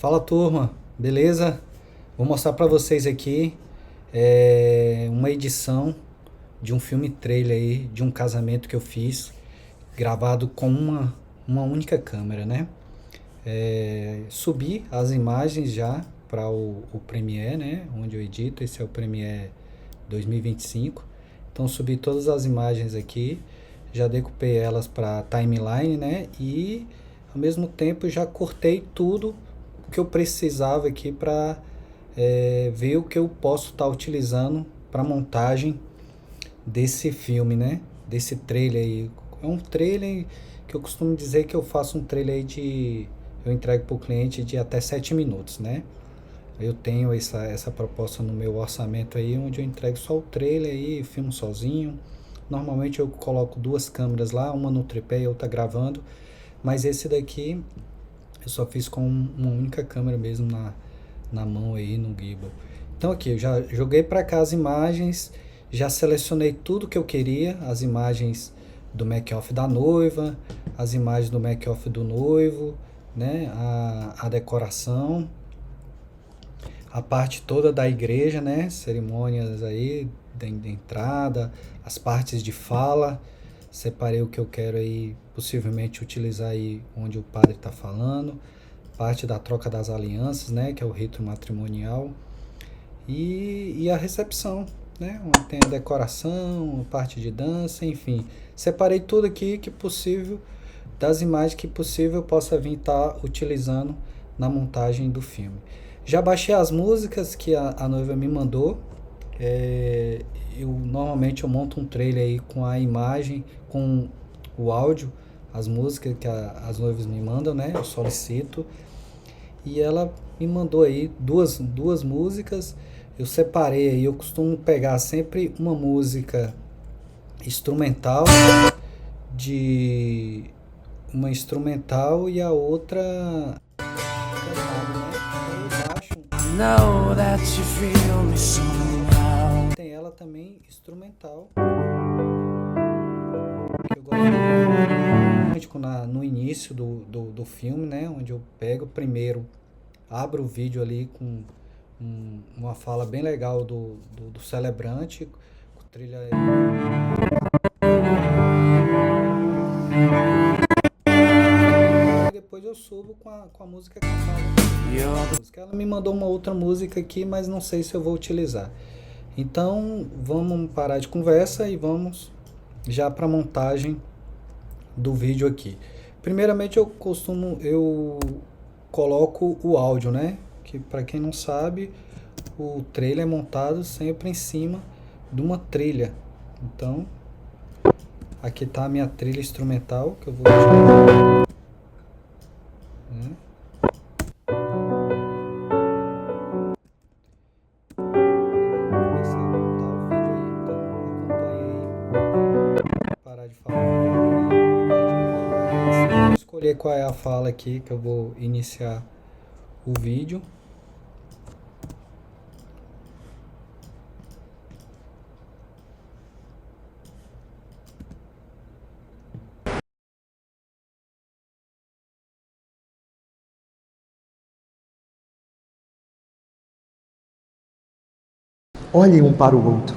Fala turma, beleza? Vou mostrar para vocês aqui uma edição de um filme trailer aí, de um casamento que eu fiz, gravado com uma única câmera, né? Subi as imagens já para o Premiere, né? Onde eu edito, esse é o Premiere 2025. Então subi todas as imagens aqui, já decupei elas para timeline, né? E ao mesmo tempo já cortei tudo que eu precisava aqui para ver o que eu posso estar utilizando para montagem desse filme, né? Desse trailer aí. É um trailer que eu costumo dizer que eu faço um trailer aí eu entrego para o cliente de até 7 minutos, né? Eu tenho essa proposta no meu orçamento aí, onde eu entrego só o trailer aí, filmo sozinho. Normalmente eu coloco duas câmeras lá, uma no tripé e outra gravando. Mas esse daqui eu só fiz com uma única câmera mesmo na mão aí, no gimbal. Então aqui, eu já joguei para cá as imagens, já selecionei tudo que eu queria, as imagens do make-off da noiva, as imagens do make-off do noivo, né, a decoração, a parte toda da igreja, né, cerimônias aí, da entrada, as partes de fala, separei o que eu quero aí, possivelmente utilizar aí onde o padre está falando, parte da troca das alianças, né, que é o rito matrimonial, e a recepção, né, onde tem a decoração, a parte de dança, enfim. Separei tudo aqui que possível, das imagens que possível eu possa vir estar utilizando na montagem do filme. Já baixei as músicas que a noiva me mandou. Normalmente eu monto um trailer aí com a imagem, com o áudio, as músicas que as noivas me mandam, né? Eu solicito. E ela me mandou aí duas músicas. Eu separei aí, eu costumo pegar sempre uma música instrumental de uma instrumental e a outra cantada, né? Então eu baixo. Know that you feel me somehow. Tem ela também instrumental. Que eu gosto no início do filme, né? Onde eu pego primeiro, abro o vídeo ali com uma fala bem legal do celebrante, com trilha. E depois eu subo com a música cantada. Ela me mandou uma outra música aqui, mas não sei se eu vou utilizar. Então vamos parar de conversa e vamos já para a montagem do vídeo aqui. Primeiramente eu coloco o áudio, né? Que para quem não sabe, o trailer é montado sempre em cima de uma trilha. Então aqui tá a minha trilha instrumental que eu vou utilizar, né? Parar de falar. Vou escolher qual é a fala aqui que eu vou iniciar o vídeo. Olhem um para o outro.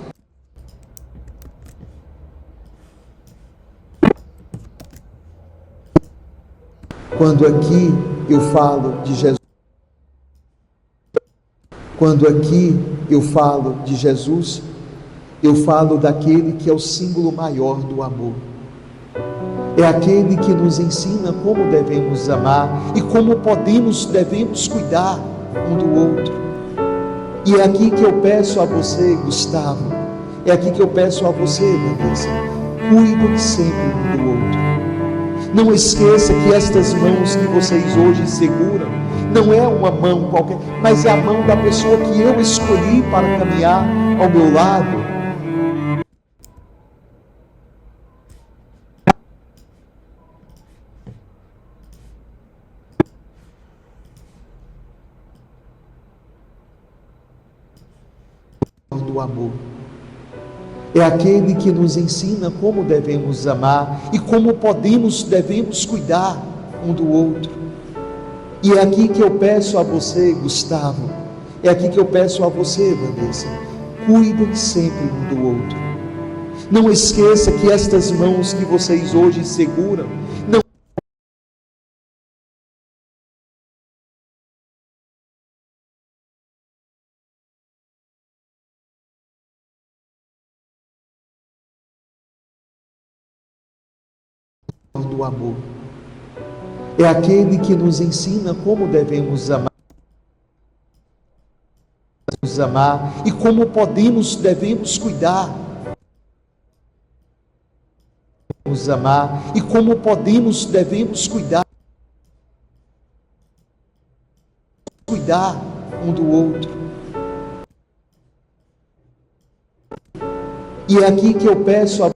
Quando aqui eu falo de Jesus, eu falo daquele que é o símbolo maior do amor. É aquele que nos ensina como devemos amar e como devemos cuidar um do outro. E é aqui que eu peço a você, Gustavo, é aqui que eu peço a você, Vanessa, cuidem sempre um do outro. Não esqueça que estas mãos que vocês hoje seguram, não é uma mão qualquer, mas é a mão da pessoa que eu escolhi para caminhar ao meu lado. Do amor. É aquele que nos ensina como devemos amar e como devemos cuidar um do outro. E é aqui que eu peço a você, Gustavo, é aqui que eu peço a você, Vanessa, cuidem sempre um do outro. Não esqueça que estas mãos que vocês hoje seguram, não do amor. É aquele que nos ensina como devemos amar e como devemos cuidar. Nos amar e como devemos cuidar um do outro. E é aqui que eu peço a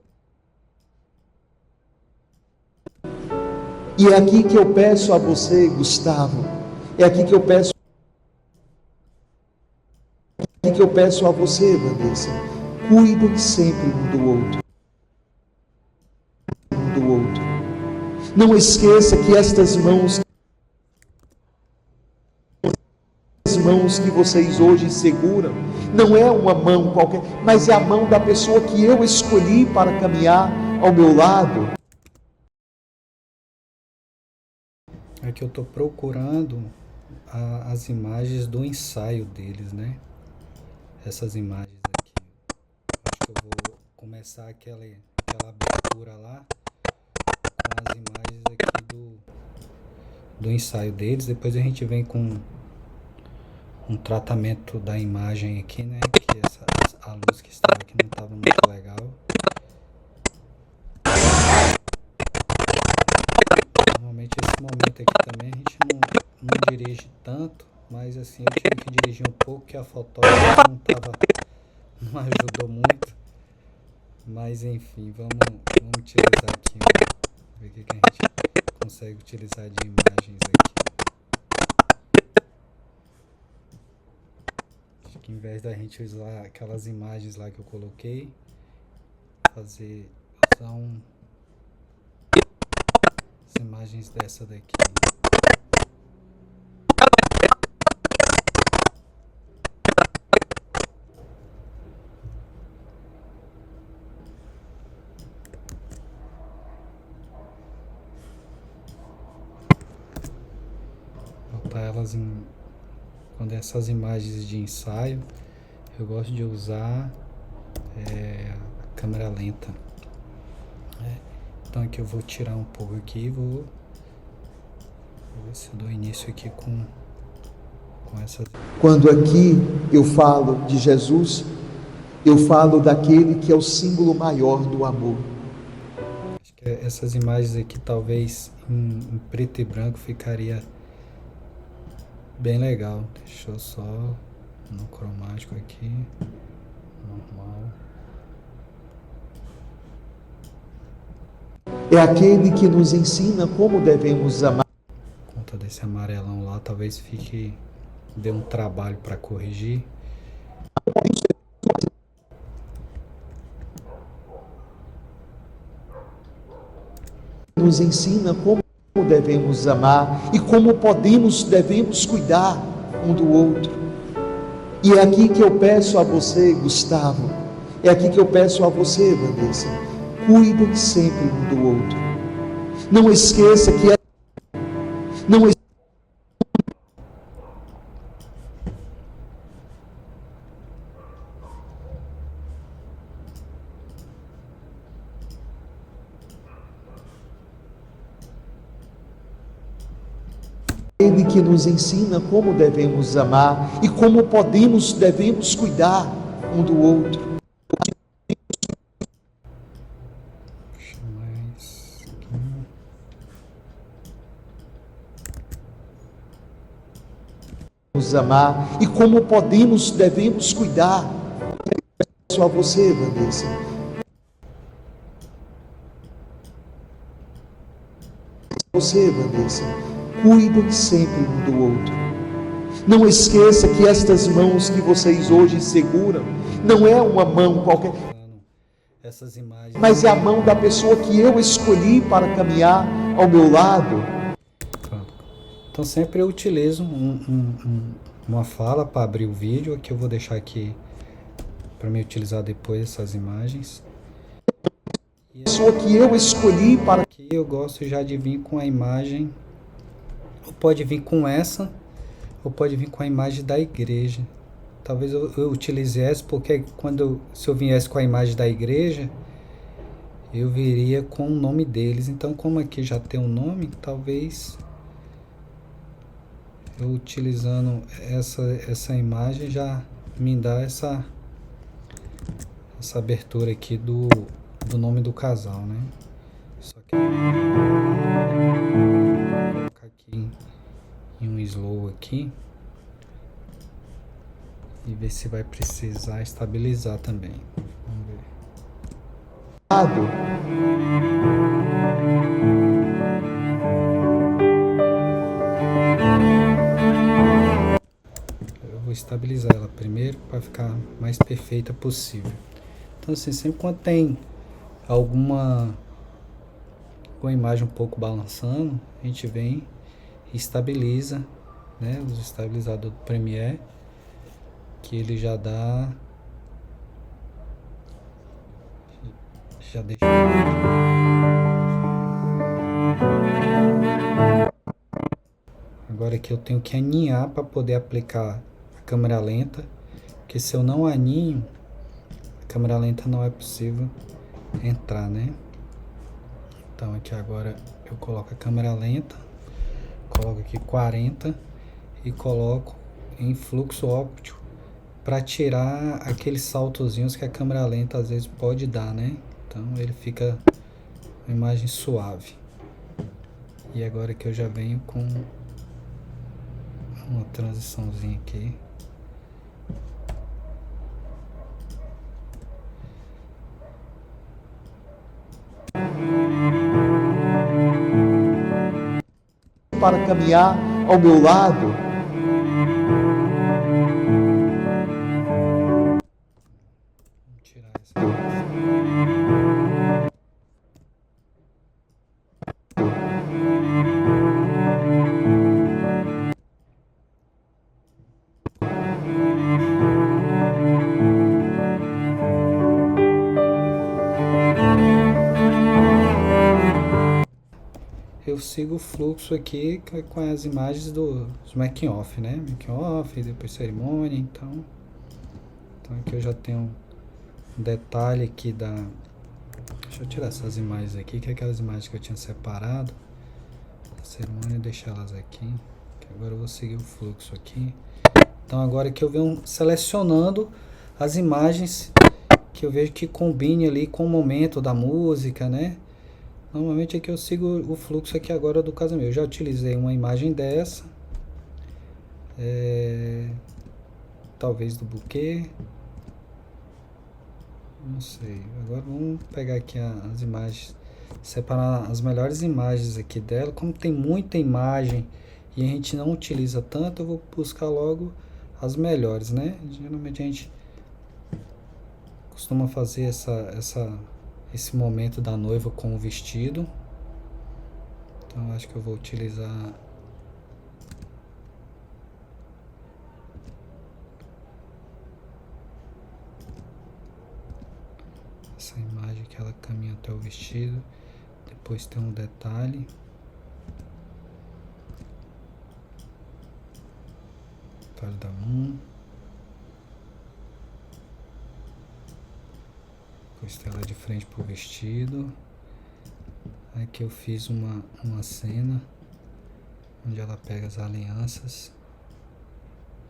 E é aqui que eu peço a você, Gustavo, é aqui que eu peço a você, Vanessa, cuidem sempre um do outro. Não esqueça que estas mãos que vocês hoje seguram, não é uma mão qualquer, mas é a mão da pessoa que eu escolhi para caminhar ao meu lado. É que eu estou procurando as imagens do ensaio deles, né? Essas imagens aqui. Acho que eu vou começar aquela abertura lá com as imagens aqui do ensaio deles. Depois a gente vem com um tratamento da imagem aqui, né? Que a luz que estava aqui não estava muito legal. Normalmente esse momento aqui também a gente não dirige tanto, mas assim eu tive que dirigir um pouco, que a fotógrafa não ajudou muito. Mas enfim, vamos utilizar aqui, ver o que a gente consegue utilizar de imagens aqui. Acho que em vez da gente usar aquelas imagens lá que eu coloquei, usar as imagens dessa daqui. Botar elas quando essas imagens de ensaio, eu gosto de usar a câmera lenta. Então aqui eu vou tirar um pouco aqui e vou ver se eu dou início aqui com essa. Quando aqui eu falo de Jesus, eu falo daquele que é o símbolo maior do amor. Acho que essas imagens aqui talvez em preto e branco ficaria bem legal. Deixa eu só no cromático aqui, normal. É aquele que nos ensina como devemos amar. Por conta desse amarelão lá, talvez dê um trabalho para corrigir. Nos ensina como devemos amar e como devemos cuidar um do outro. E é aqui que eu peço a você, Gustavo, é aqui que eu peço a você, Vanessa, cuidem sempre um do outro. Não esqueça que Ele que nos ensina como devemos amar e como devemos cuidar um do outro. Nos amar e como devemos cuidar. Peço a você, Vanessa. Você, Vanessa. Cuidem sempre um do outro. Não esqueça que estas mãos que vocês hoje seguram, não é uma mão qualquer, essas imagens, mas é a mão da pessoa que eu escolhi para caminhar ao meu lado. Pronto. Então sempre eu utilizo uma fala para abrir o vídeo, que eu vou deixar aqui para me utilizar depois essas imagens. A pessoa que eu escolhi para... Aqui eu gosto já de vir com a imagem, ou pode vir com essa, ou pode vir com a imagem da igreja. Talvez eu utilize essa, porque se eu viesse com a imagem da igreja, eu viria com o nome deles. Então, como aqui já tem um nome, talvez eu utilizando essa imagem já me dá essa abertura aqui do nome do casal, né? Só que eu vou colocar aqui em um slow aqui e ver se vai precisar estabilizar também. Vamos ver. Eu vou estabilizar ela primeiro para ficar mais perfeita possível. Então assim, sempre quando tem alguma imagem um pouco balançando, a gente vem e estabiliza, né? Os estabilizadores do Premiere, que ele já deixa. Agora aqui eu tenho que aninhar para poder aplicar a câmera lenta, porque se eu não aninho, a câmera lenta não é possível entrar, né? Então aqui agora eu coloco a câmera lenta, coloco aqui 40 e coloco em fluxo óptico para tirar aqueles saltozinhos que a câmera lenta às vezes pode dar, né? Então ele fica uma imagem suave. E agora que eu já venho com uma transiçãozinha aqui. Para caminhar ao meu lado. Vou tirar essa. Eu sigo o fluxo aqui com as imagens dos making off, né? Making off, depois cerimônia, então aqui eu já tenho um detalhe aqui deixa eu tirar essas imagens aqui, que é aquelas imagens que eu tinha separado da cerimônia, deixar elas aqui, que agora eu vou seguir o fluxo aqui. Então agora que eu venho selecionando as imagens que eu vejo que combine ali com o momento da música, né? Normalmente aqui eu sigo o fluxo aqui agora do casamento. Eu já utilizei uma imagem dessa, talvez do buquê, não sei. Agora vamos pegar aqui as imagens, separar as melhores imagens aqui dela. Como tem muita imagem e a gente não utiliza tanto, eu vou buscar logo as melhores, né? Geralmente a gente costuma fazer esse momento da noiva com o vestido. Então acho que eu vou utilizar essa imagem que ela caminha até o vestido. Depois tem um detalhe. Detalhe da mão. Costela de frente pro vestido. Aqui eu fiz uma cena onde ela pega as alianças.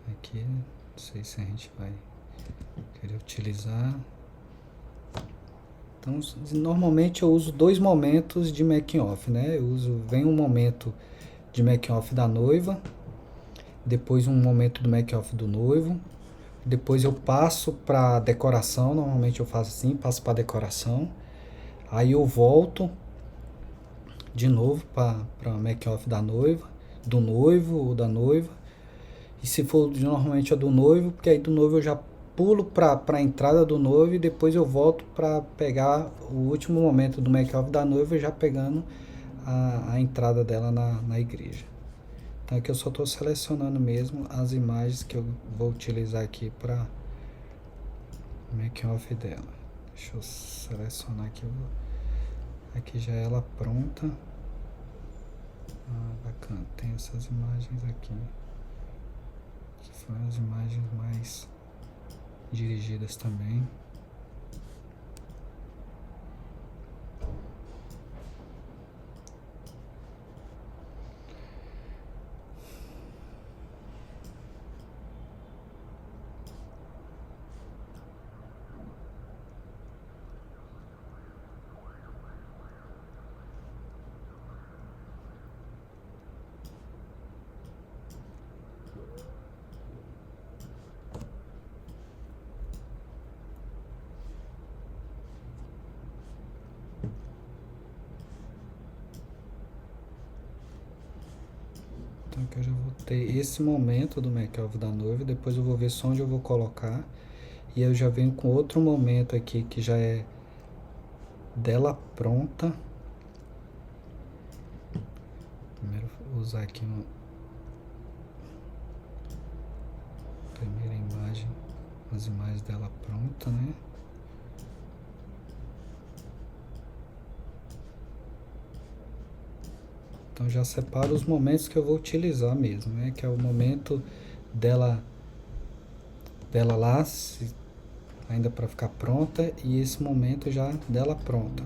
Aqui, não sei se a gente vai querer utilizar. Então, normalmente eu uso 2 momentos de making off, né? Vem um momento de making off da noiva, depois um momento do making off do noivo. Depois eu passo para decoração, normalmente eu faço assim, passo para decoração. Aí eu volto de novo para make off da noiva, do noivo ou da noiva. E se for normalmente é do noivo, porque aí do noivo eu já pulo para a entrada do noivo e depois eu volto para pegar o último momento do make off da noiva, já pegando a entrada dela na igreja. Então aqui eu só estou selecionando mesmo as imagens que eu vou utilizar aqui para making off dela. Deixa eu selecionar aqui, aqui já é ela pronta. Bacana, tem essas imagens aqui, que foram as imagens mais dirigidas também. Então aqui eu já vou ter esse momento do make-off da noiva, depois eu vou ver só onde eu vou colocar, e eu já venho com outro momento aqui que já é dela pronta. Primeiro vou usar aqui uma primeira imagem, as imagens dela pronta, né? Então já separo os momentos que eu vou utilizar mesmo, né? Que é o momento dela lá, ainda para ficar pronta, e esse momento já dela pronta.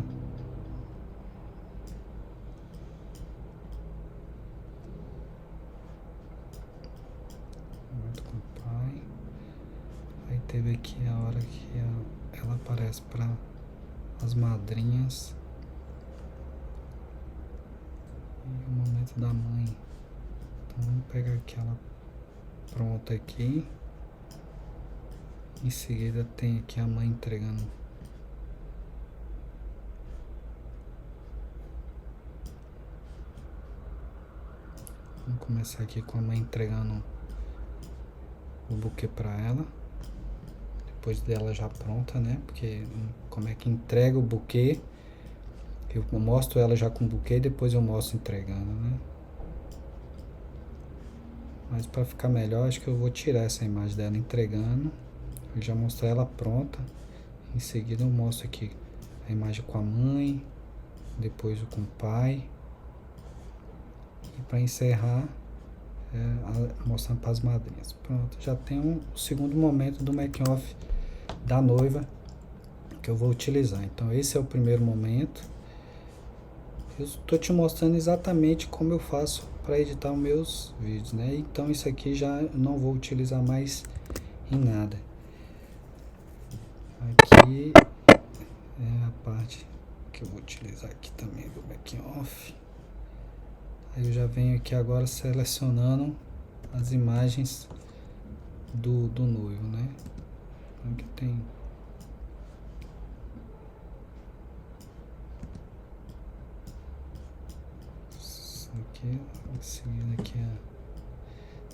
Muito com o pai. Aí teve aqui a hora que ela aparece para as madrinhas. E o momento da mãe. Então vamos pegar aquela pronta aqui. Em seguida tem aqui a mãe entregando. Vamos começar aqui com a mãe entregando o buquê para ela. Depois dela já pronta, né? Porque como é que entrega o buquê? Eu mostro ela já com o buquê e depois eu mostro entregando, né? Mas para ficar melhor, acho que eu vou tirar essa imagem dela entregando. Eu já mostrei ela pronta. Em seguida eu mostro aqui a imagem com a mãe, depois o com o pai. E para encerrar, mostrando para as madrinhas. Pronto, já tem o segundo momento do making off da noiva que eu vou utilizar. Então esse é o primeiro momento. Eu estou te mostrando exatamente como eu faço para editar os meus vídeos, né? Então isso aqui já não vou utilizar mais em nada. Aqui é a parte que eu vou utilizar aqui também do making off. Aí eu já venho aqui agora selecionando as imagens do noivo, né? Então aqui tem isso aqui, seguindo aqui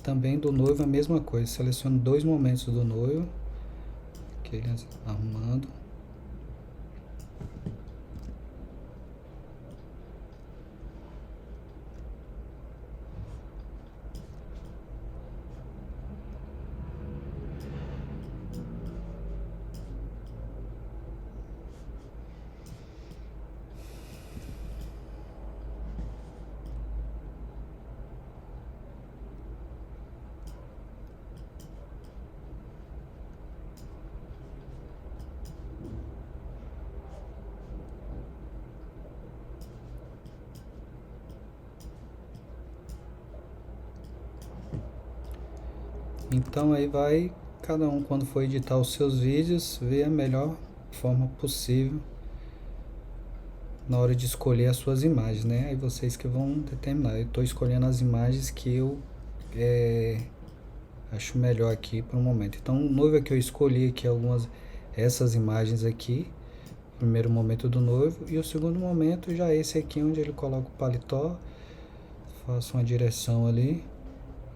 também do noivo a mesma coisa. Seleciono dois momentos do noivo, que ele arrumando. Então aí vai cada um, quando for editar os seus vídeos, ver a melhor forma possível na hora de escolher as suas imagens, né? Aí vocês que vão determinar. Eu estou escolhendo as imagens que eu acho melhor aqui para o momento. Então o noivo que eu escolhi aqui essas imagens aqui. Primeiro momento do noivo, e o segundo momento já esse aqui onde ele coloca o paletó, faço uma direção ali.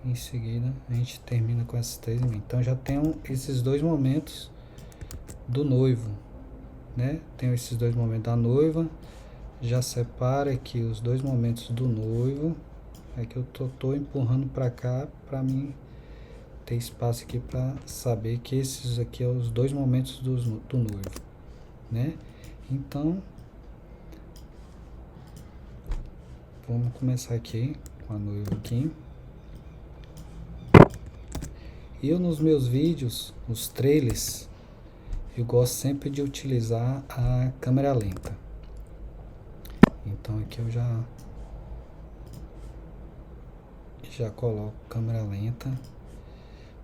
Em seguida a gente termina com essas três. Então já tenho esses dois momentos do noivo, né? Tenho esses dois momentos da noiva. Já separa aqui os dois momentos do noivo. É que eu tô empurrando para cá para mim ter espaço aqui para saber que esses aqui são os dois momentos do noivo, né? Então, vamos começar aqui com a noiva aqui. Eu nos meus vídeos, os trailers, eu gosto sempre de utilizar a câmera lenta. Então aqui eu já coloco câmera lenta.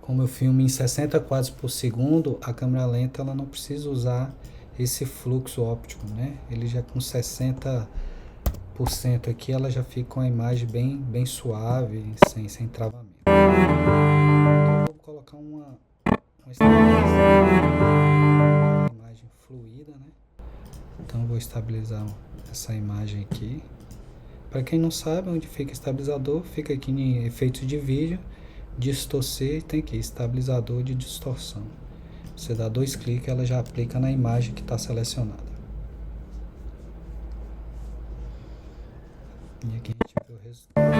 Como eu filmo em 60 quadros por segundo, a câmera lenta ela não precisa usar esse fluxo óptico, né? Ele já com 60% aqui, ela já fica com a imagem bem suave, sem travamento. Então eu vou colocar uma imagem fluida, né? Então eu vou estabilizar essa imagem aqui. Para quem não sabe onde fica o estabilizador, fica aqui em efeitos de vídeo, distorcer, tem aqui estabilizador de distorção. Você dá 2 cliques, ela já aplica na imagem que está selecionada. E aqui a gente vê o resultado.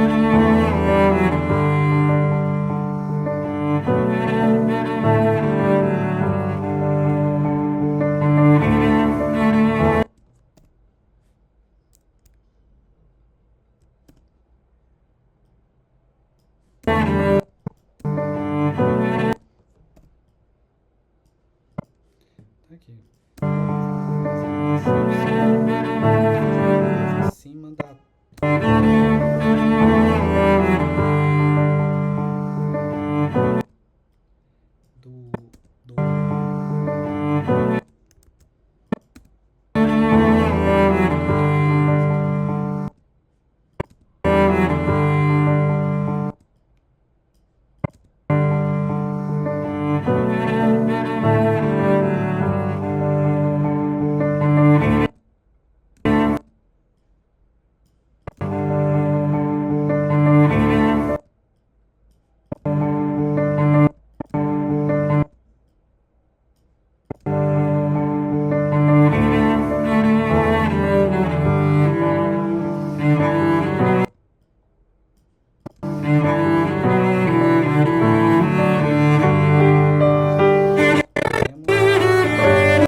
Aqui. Em cima da do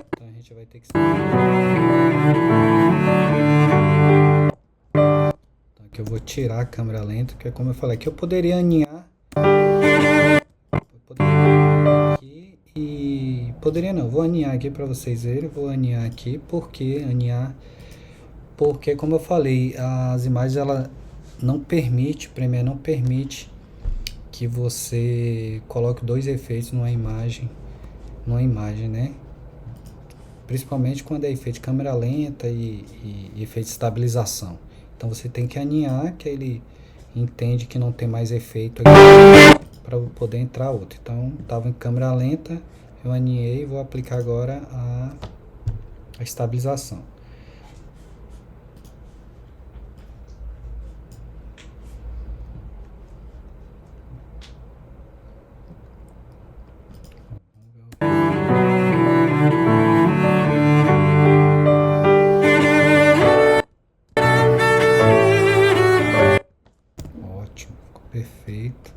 então a gente vai ter que então aqui eu vou tirar a câmera lenta, porque como eu falei, que eu poderia aninhar aqui e poderia não, vou aninhar aqui para vocês verem, vou aninhar aqui, porque como eu falei, as imagens ela não permite, o Premiere não permite que você coloque 2 efeitos numa imagem, né? Principalmente quando é efeito de câmera lenta e efeito de estabilização. Então você tem que aninhar, que ele entende que não tem mais efeito aqui para poder entrar outro. Então estava em câmera lenta, eu aninhei e vou aplicar agora a estabilização. Ótimo, ficou perfeito.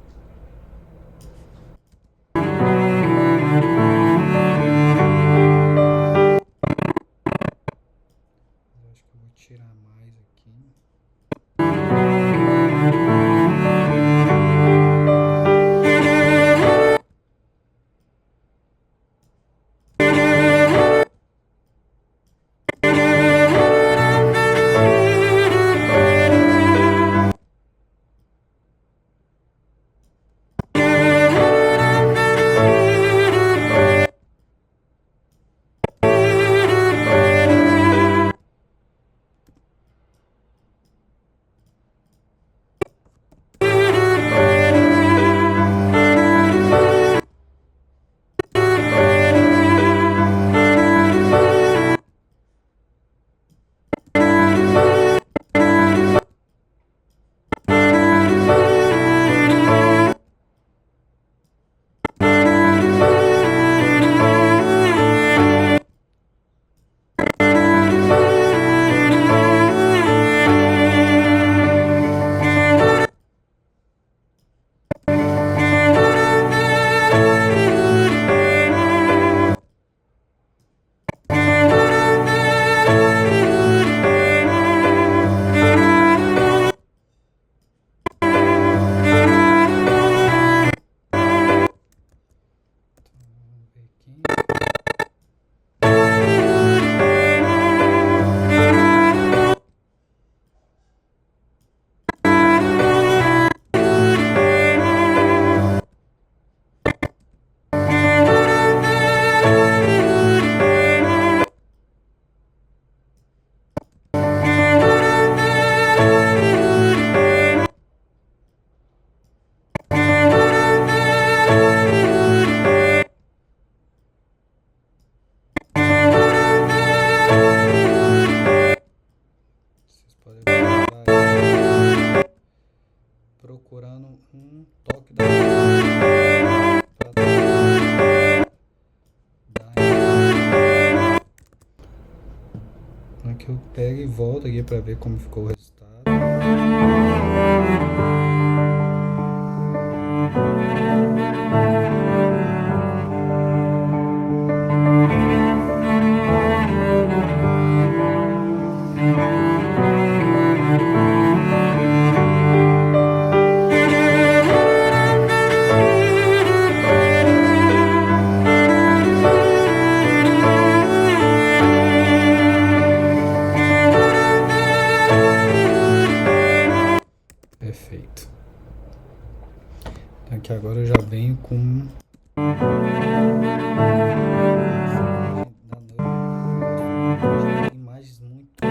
que eu pego e volto aqui para ver como ficou o resultado. Perfeito. Então aqui agora eu já venho com imagens muito...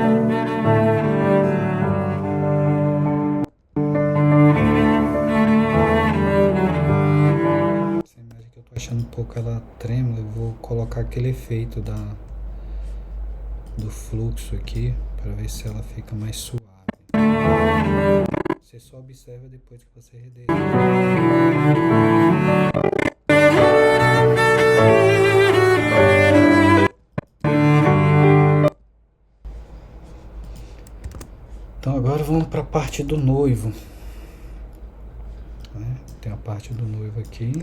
Essa imagem que eu tô achando um pouco ela trêmula, eu vou colocar aquele efeito do fluxo aqui para ver se ela fica mais suave. Você só observa depois que você renderizar. Então agora vamos para a parte do noivo. Tem a parte do noivo aqui.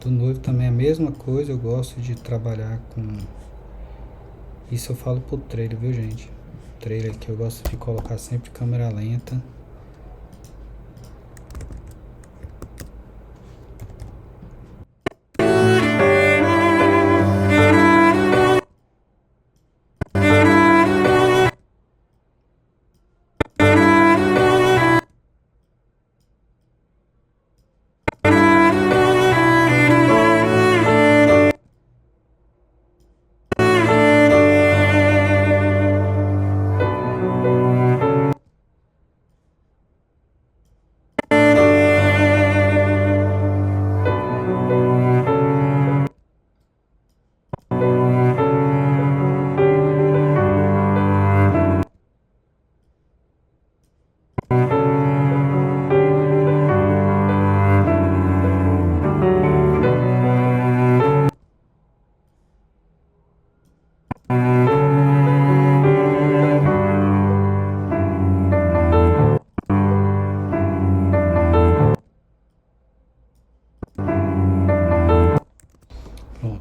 Do noivo também é a mesma coisa, eu gosto de trabalhar com... Isso eu falo pro trailer, viu, gente? Trailer aqui eu gosto de colocar sempre câmera lenta.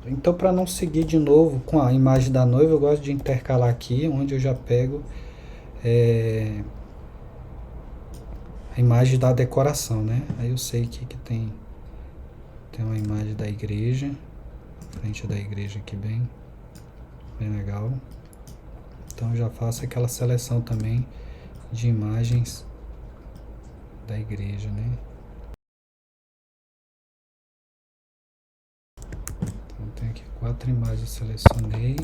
Então, para não seguir de novo com a imagem da noiva, eu gosto de intercalar aqui, onde eu já pego a imagem da decoração, né? Aí eu sei que tem uma imagem da igreja, frente da igreja aqui bem legal. Então eu já faço aquela seleção também de imagens da igreja, né? Tem aqui 4 imagens, eu selecionei.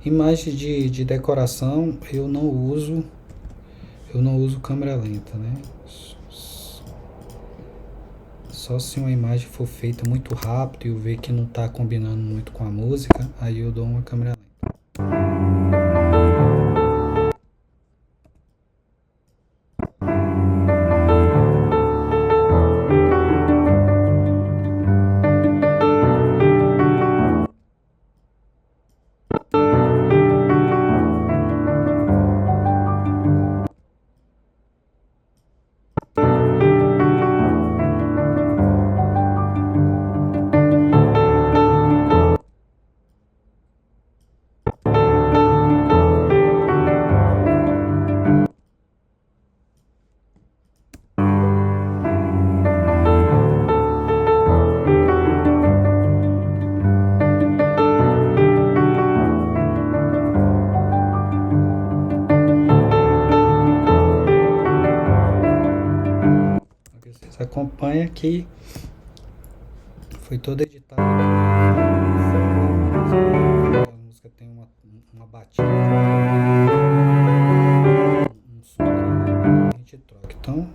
Imagem de decoração eu não uso câmera lenta, né? Só se uma imagem for feita muito rápido e eu ver que não está combinando muito com a música, aí eu dou uma câmera lenta. Você acompanha que foi todo editado. A música tem uma batida, um som que a gente troca. Então,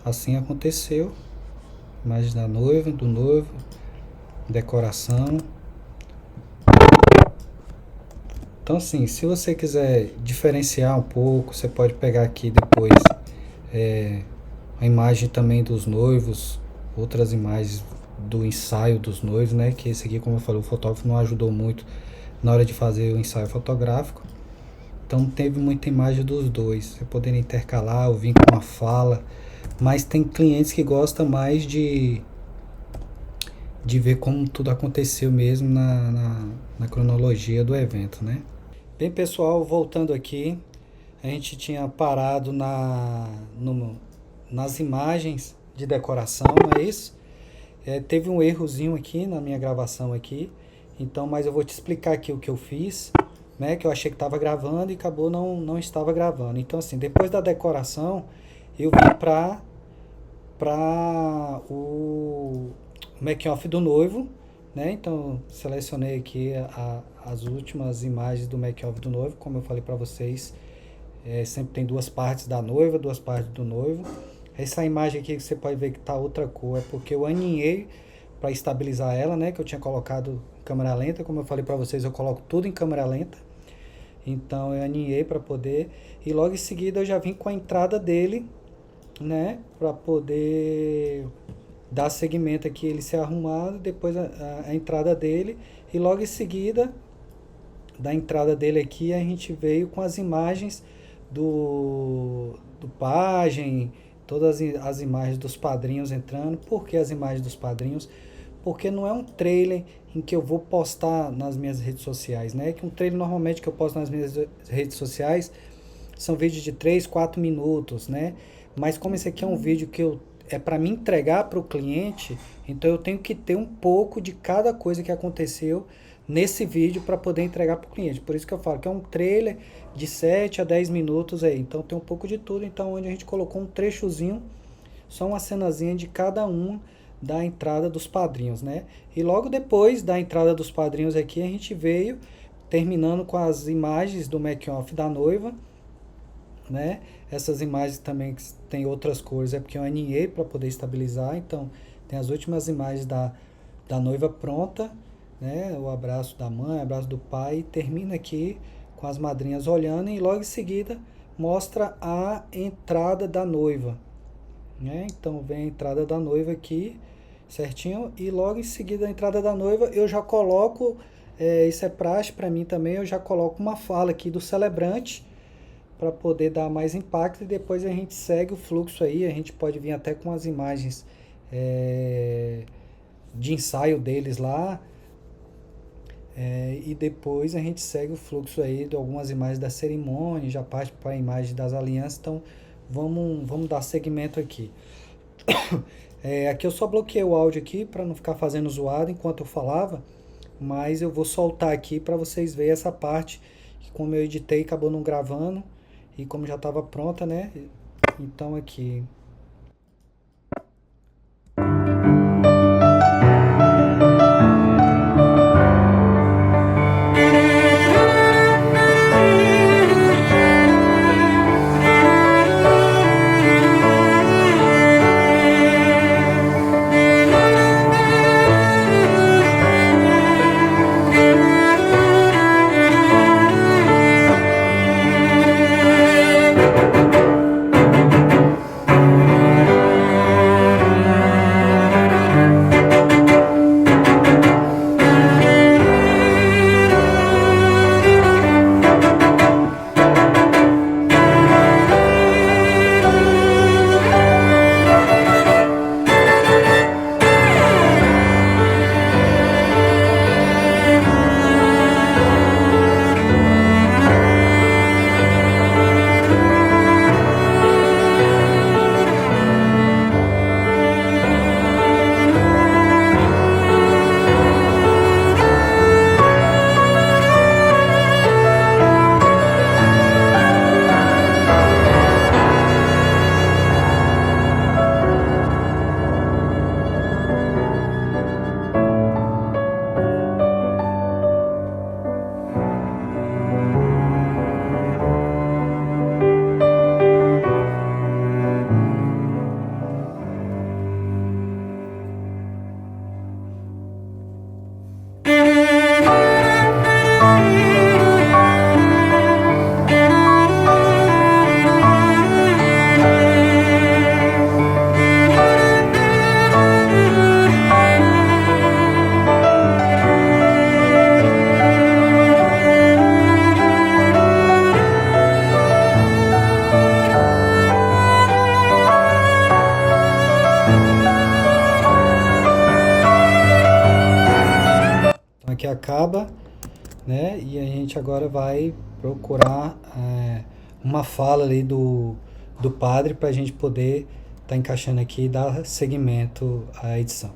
assim aconteceu. Imagem da noiva, do noivo, decoração. Então, assim, se você quiser diferenciar um pouco, você pode pegar aqui depois a imagem também dos noivos outras imagens do ensaio dos noivos, né? Que esse aqui, como eu falei, o fotógrafo não ajudou muito na hora de fazer o ensaio fotográfico. Então teve muita imagem dos dois. Você poder intercalar, eu vim com uma fala. Mas tem clientes que gostam mais de ver como tudo aconteceu mesmo na cronologia do evento, né? Bem, pessoal, voltando aqui, a gente tinha parado nas imagens de decoração, não é isso? Teve um errozinho aqui na minha gravação aqui, então, mas eu vou te explicar aqui o que eu fiz, né? Que eu achei que estava gravando e acabou não estava gravando. Então, assim, depois da decoração, eu vim para o making-off do noivo, né? Então, selecionei aqui as últimas imagens do making-off do noivo, como eu falei para vocês, sempre tem duas partes da noiva, duas partes do noivo. Essa imagem aqui que você pode ver que tá outra cor, é porque eu aninhei para estabilizar ela, né? Que eu tinha colocado em câmera lenta, como eu falei para vocês, eu coloco tudo em câmera lenta. Então eu aninhei para poder, e logo em seguida eu já vim com a entrada dele, né? Para poder dar segmento aqui, ele ser arrumado, depois a entrada dele, e logo em seguida da entrada dele aqui a gente veio com as imagens do pajem, todas as imagens dos padrinhos entrando. Por que as imagens dos padrinhos? Porque não é um trailer em que eu vou postar nas minhas redes sociais, né? Que um trailer normalmente que eu posto nas minhas redes sociais são vídeos de 3, 4 minutos, né? Mas como esse aqui é um vídeo que é para me entregar para o cliente, então eu tenho que ter um pouco de cada coisa que aconteceu nesse vídeo para poder entregar para o cliente. Por isso que eu falo que é um trailer de 7 a 10 minutos aí. Então tem um pouco de tudo. Então onde a gente colocou um trechozinho, só uma cenazinha de cada uma da entrada dos padrinhos, né? E logo depois da entrada dos padrinhos aqui, a gente veio terminando com as imagens do making-off da noiva, né? Essas imagens também tem outras cores, é porque eu aninhei para poder estabilizar. Então tem as últimas imagens da noiva pronta, né? O abraço da mãe, o abraço do pai, e termina aqui com as madrinhas olhando, e logo em seguida mostra a entrada da noiva, né? Então vem a entrada da noiva aqui certinho, e logo em seguida a entrada da noiva eu já coloco, isso é praxe para mim também, eu já coloco uma fala aqui do celebrante para poder dar mais impacto, e depois a gente segue o fluxo aí. A gente pode vir até com as imagens de ensaio deles lá, e depois a gente segue o fluxo aí de algumas imagens da cerimônia, já parte para a imagem das alianças. Então vamos dar segmento aqui. Aqui eu só bloqueei o áudio aqui para não ficar fazendo zoado enquanto eu falava, mas eu vou soltar aqui para vocês verem essa parte que, como eu editei, acabou não gravando, e como já estava pronta, né? Então aqui aqui acaba, né? E a gente agora vai procurar uma fala ali do padre para a gente poder estar encaixando aqui e dar seguimento à edição.